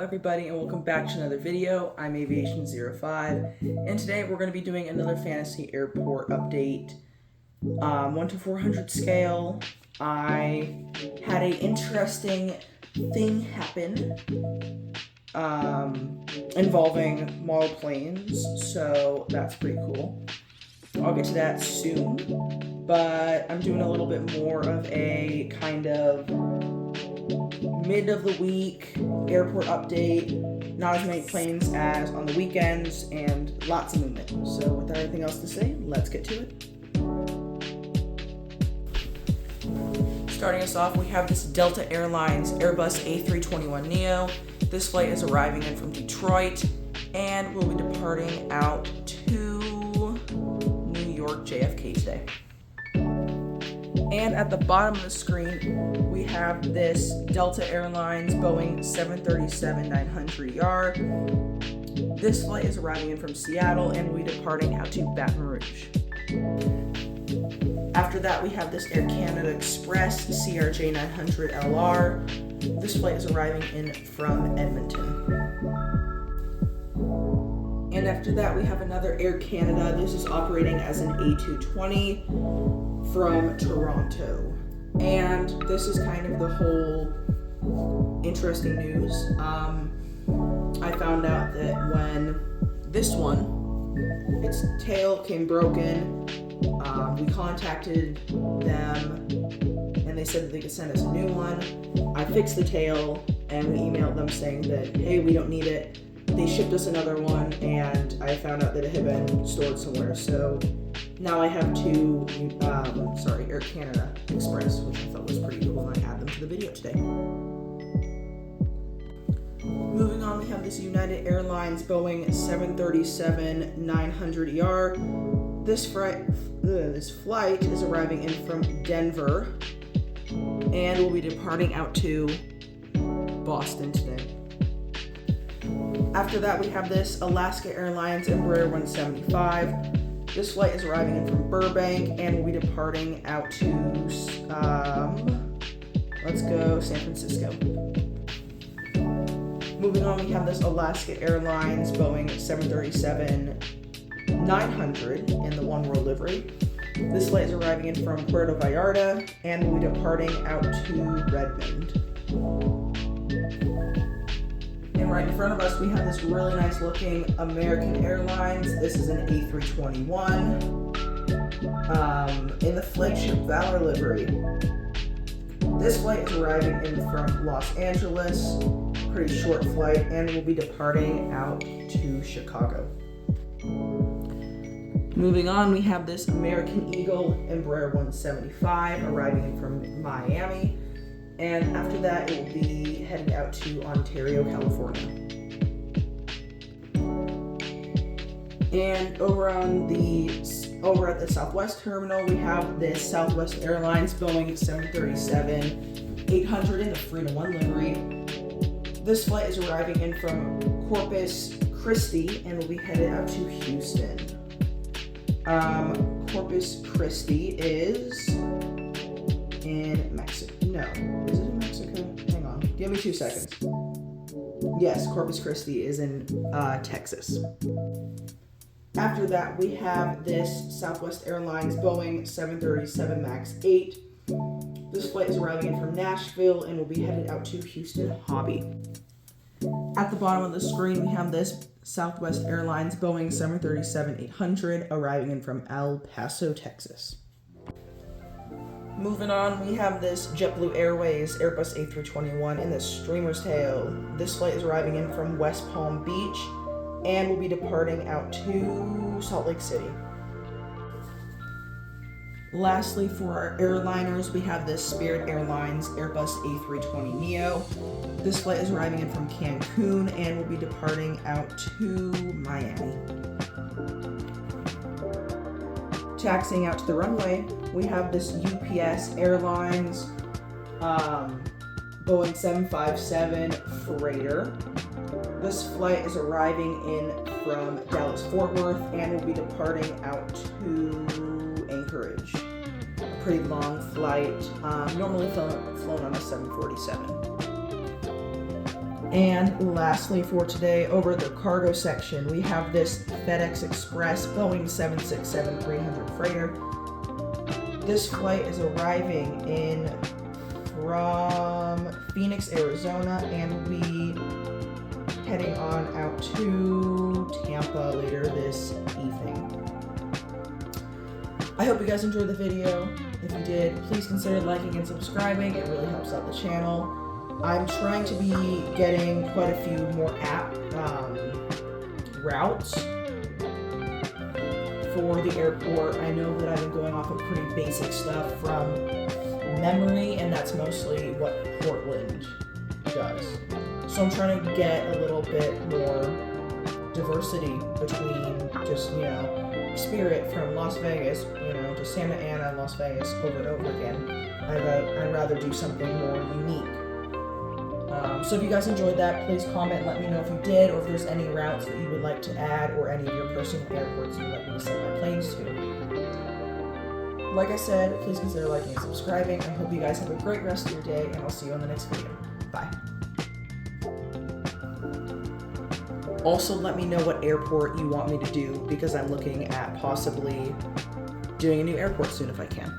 everybody, and welcome back to another video. I'm Aviation05, and today we're going to be doing another fantasy airport update. 1 to 400 scale. I had an interesting thing happen involving model planes, so that's pretty cool. I'll get to that soon, but I'm doing a little bit more of a kind of mid of the week airport update. Not as many planes as on the weekends and lots of movement. So without anything else to say, let's get to it. Starting us off, we have this Delta Airlines Airbus A321neo. This flight is arriving in from Detroit and will be departing out to New York JFK today. And at the bottom of the screen, we have this Delta Airlines Boeing 737-900ER. This flight is arriving in from Seattle and will be departing out to Baton Rouge. After that, we have this Air Canada Express CRJ900LR. This flight is arriving in from Edmonton. And after that, we have another Air Canada. This is operating as an A220 from Toronto. And this is kind of the whole interesting news. I found out that when this one, its tail came broken, we contacted them and they said that they could send us a new one. I fixed the tail and we emailed them saying that, hey, we don't need it. They shipped us another one and I found out that it had been stored somewhere. So now I have two, Air Canada Express, which I thought was pretty cool, and I add them to the video today. Moving on, we have this United Airlines Boeing 737-900ER. This flight is arriving in from Denver and will be departing out to Boston today. After that, we have this Alaska Airlines Embraer 175. This flight is arriving in from Burbank and will be departing out to, San Francisco. Moving on, we have this Alaska Airlines Boeing 737-900 in the One World livery. This flight is arriving in from Puerto Vallarta and will be departing out to Redmond. And right in front of us, we have this really nice looking American Airlines. This is an A321 in the flagship Valor livery. This flight is arriving in from Los Angeles, pretty short flight, and will be departing out to Chicago. Moving on, we have this American Eagle Embraer 175 arriving in from Miami. And after that, it will be heading out to Ontario, California. And over at the Southwest terminal, we have this Southwest Airlines Boeing 737-800 in the Freedom 1 livery. This flight is arriving in from Corpus Christi and will be headed out to Houston. Corpus Christi is in Mexico. No, is it in Mexico? Hang on, give me 2 seconds. Yes, Corpus Christi is in Texas. After that, we have this Southwest Airlines Boeing 737 MAX 8. This flight is arriving in from Nashville and will be headed out to Houston Hobby. At the bottom of the screen, we have this Southwest Airlines Boeing 737-800 arriving in from El Paso, Texas. Moving on, we have this JetBlue Airways Airbus A321 in the Streamer's Tail. This flight is arriving in from West Palm Beach and will be departing out to Salt Lake City. Lastly, for our airliners, we have this Spirit Airlines Airbus A320neo. This flight is arriving in from Cancun and will be departing out to Miami. Taxiing out to the runway, we have this UPS Airlines Boeing 757 freighter. This flight is arriving in from Dallas-Fort Worth and will be departing out to Anchorage. A pretty long flight, normally flown on a 747. And lastly for today, over the cargo section, we have this FedEx Express Boeing 767-300 freighter. This flight is arriving in from Phoenix, Arizona, and we heading on out to Tampa later this evening. I hope you guys enjoyed the video. If you did, please consider liking and subscribing. It really helps out the channel. I'm trying to be getting quite a few more app routes for the airport. I know that I've been going off of pretty basic stuff from memory, and that's mostly what Portland does. So I'm trying to get a little bit more diversity between just, Spirit from Las Vegas, to Santa Ana, Las Vegas, over and over again. I'd rather do something more unique. So if you guys enjoyed that, please comment and let me know if you did, or if there's any routes that you would like to add, or any of your personal airports you'd like me to send my planes to. Like I said, please consider liking and subscribing. I hope you guys have a great rest of your day, and I'll see you on the next video. Bye. Also, let me know what airport you want me to do, because I'm looking at possibly doing a new airport soon if I can.